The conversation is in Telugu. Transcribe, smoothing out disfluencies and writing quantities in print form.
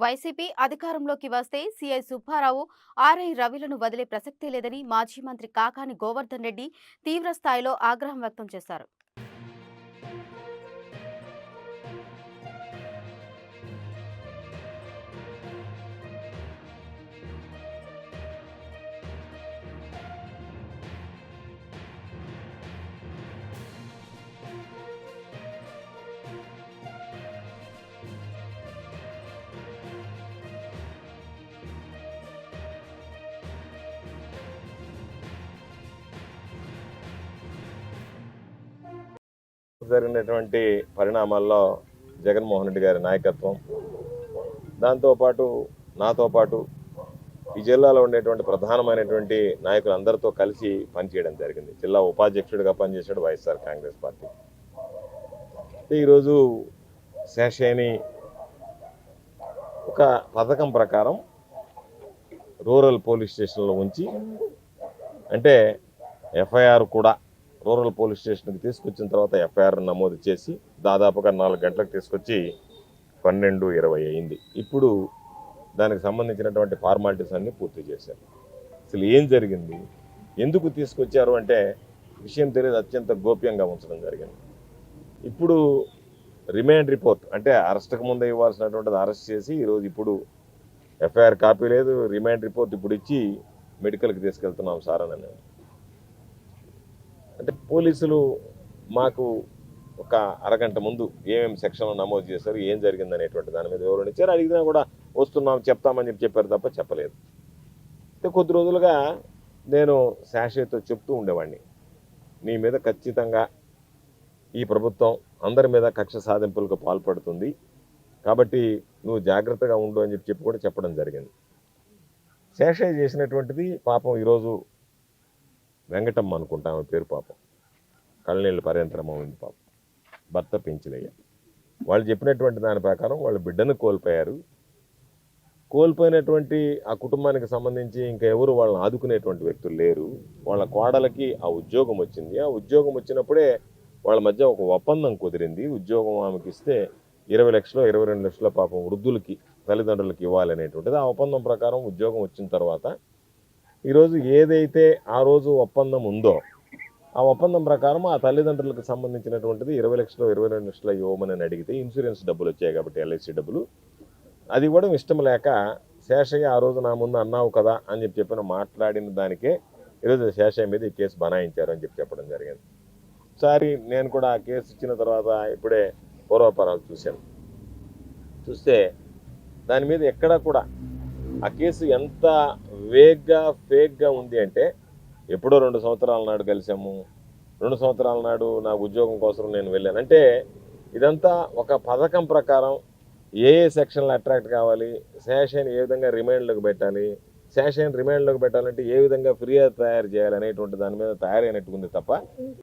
వైసీపీ అధికారంలోకి వస్తే సీఐ సుబ్బారావు, ఆర్ఐ రవిలను వదిలే ప్రసక్తే లేదని మాజీ మంత్రి కాకాని గోవర్ధన్ రెడ్డి తీవ్ర స్థాయిలో ఆగ్రహం వ్యక్తం చేశారు. జరిగినటువంటి పరిణామాల్లో జగన్మోహన్ రెడ్డి గారి నాయకత్వం, దాంతోపాటు నాతో పాటు ఈ జిల్లాలో ఉండేటువంటి ప్రధానమైనటువంటి నాయకులందరితో కలిసి పనిచేయడం జరిగింది. జిల్లా ఉపాధ్యక్షుడిగా పనిచేశాడు వైఎస్ఆర్ కాంగ్రెస్ పార్టీ. ఈరోజు శేషయ్యని ఒక పథకం ప్రకారం రూరల్ పోలీస్ స్టేషన్లో ఉంచి, అంటే ఎఫ్ఐఆర్ కూడా రూరల్ పోలీస్ స్టేషన్కి తీసుకొచ్చిన తర్వాత ఎఫ్ఐఆర్ నమోదు చేసి దాదాపుగా 4 గంటలకు తీసుకొచ్చి 12:20 అయింది. ఇప్పుడు దానికి సంబంధించినటువంటి ఫార్మాలిటీస్ అన్నీ పూర్తి చేశారు. అసలు ఏం జరిగింది, ఎందుకు తీసుకొచ్చారు అంటే విషయం తెలియదు, అత్యంత గోప్యంగా ఉంచడం జరిగింది. ఇప్పుడు రిమాండ్ రిపోర్ట్ అంటే అరెస్ట్కి ముందే ఇవ్వాల్సినటువంటిది అరెస్ట్ చేసి ఈరోజు ఇప్పుడు ఎఫ్ఐఆర్ కాపీ లేదు, రిమాండ్ రిపోర్ట్ ఇప్పుడు ఇచ్చి మెడికల్కి తీసుకెళ్తున్నాం సార్ అని. అంటే పోలీసులు మాకు ఒక అరగంట ముందు ఏమేమి సెక్షన్లు నమోదు చేశారు, ఏం జరిగింది అనేటువంటి దాని మీద వివరణ ఇచ్చారు. అడిగినా కూడా వస్తున్నాం చెప్తామని చెప్పారు తప్ప చెప్పలేదు. అయితే కొద్ది రోజులుగా నేను శాషయ్యతో చెప్తూ ఉండేవాడిని, నీ మీద ఖచ్చితంగా ఈ ప్రభుత్వం అందరి మీద కక్ష సాధింపులకు పాల్పడుతుంది, కాబట్టి నువ్వు జాగ్రత్తగా ఉండు అని చెప్పి కూడా చెప్పడం జరిగింది. శేషయ్య చేసినటువంటిది పాపం ఈరోజు వెంకటమ్మ అనుకుంటా ఆమె పేరు, పాపం కళ్ళనీళ్ళు పర్యంతరమైంది పాపం, భర్త పెంచిలయ్య. వాళ్ళు చెప్పినటువంటి దాని ప్రకారం వాళ్ళ బిడ్డను కోల్పోయారు. కోల్పోయినటువంటి ఆ కుటుంబానికి సంబంధించి ఇంకా ఎవరు వాళ్ళని ఆదుకునేటువంటి వ్యక్తులు లేరు. వాళ్ళ కోడలకి ఆ ఉద్యోగం వచ్చింది. ఆ ఉద్యోగం వచ్చినప్పుడే వాళ్ళ మధ్య ఒక ఒప్పందం కుదిరింది. ఉద్యోగం ఆమెకి ఇస్తే 20 లక్షలు 22 లక్షల పాపం వృద్ధులకి తల్లిదండ్రులకి ఇవ్వాలనేటువంటిది. ఆ ఒప్పందం ప్రకారం ఉద్యోగం వచ్చిన తర్వాత ఈరోజు ఏదైతే ఆ రోజు ఒప్పందం ఉందో ఆ ఒప్పందం ప్రకారం ఆ తల్లిదండ్రులకు సంబంధించినటువంటిది 20 లక్షలు 22 లక్షలు ఇవ్వమని అడిగితే ఇన్సూరెన్స్ డబ్బులు వచ్చాయి కాబట్టి ఎల్ఐసి డబ్బులు, అది ఇవ్వడం ఇష్టం లేక శేషయ్య ఆ రోజు నా ముందు అన్నావు కదా అని చెప్పిన మాట్లాడిన దానికే ఈరోజు శేషయ్య మీద ఈ కేసు బనాయించారు అని చెప్పడం జరిగింది. ఒకసారి నేను కూడా ఆ కేసు ఇచ్చిన తర్వాత ఇప్పుడే పూర్వపరాలు చూస్తే దాని మీద ఎక్కడా కూడా ఆ కేసు ఎంత వేగ్గా ఫేక్గా ఉంది అంటే, ఎప్పుడో 2 సంవత్సరాల నాడు కలిసాము, 2 సంవత్సరాల నాడు నా ఉద్యోగం కోసం నేను వెళ్ళాను అంటే, ఇదంతా ఒక పథకం ప్రకారం ఏ సెక్షన్లు అట్రాక్ట్ కావాలి, శేషయ్యని ఏ విధంగా రిమాండ్లోకి పెట్టాలి, శేషయ్యని రిమాండ్లోకి పెట్టాలంటే ఏ విధంగా ఫిర్యాదు తయారు చేయాలి అనేటువంటి దాని మీద తయారైనట్టుకుంది తప్ప